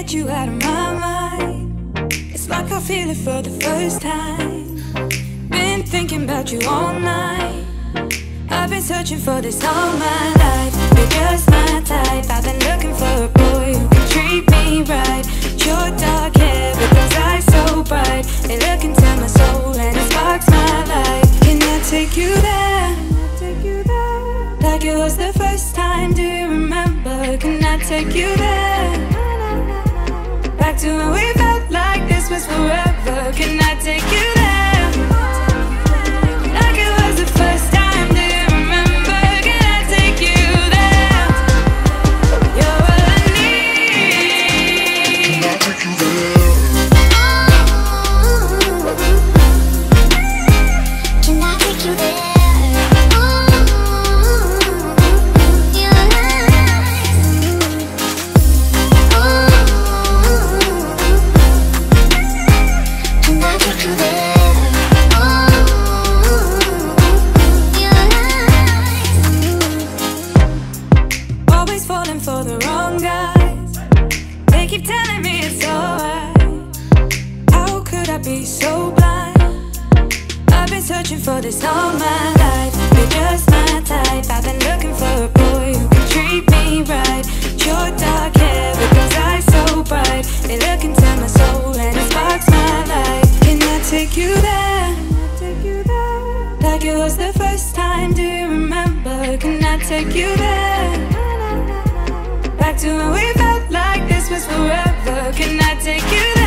get you out of my mind. It's like I feel it for the first time. Been thinking about you all night. I've been searching for this all my life. You're just my type. I've been looking for a boy who can treat me right. Your dark hair with those eyes so bright, they look into my soul and it sparks my life. Can I take you there? Like it was the first time, do you remember? Can I take you there? Back to when we felt like this was forever. Can I take you there? Like it was the first time, do you remember? Can I take you there? You're all I need. Can I take you there? Can I take you there? Falling for the wrong guys. They keep telling me it's alright. How could I be so blind? I've been searching for this all my life. You're just my type. I've been looking for a boy who can treat me right. Your dark hair with those eyes so bright, they look into my soul and it sparks my life. Can I take you there? Like it was the first time, do you remember? Can I take you there? Back to when we felt like this was forever. Can I take you there?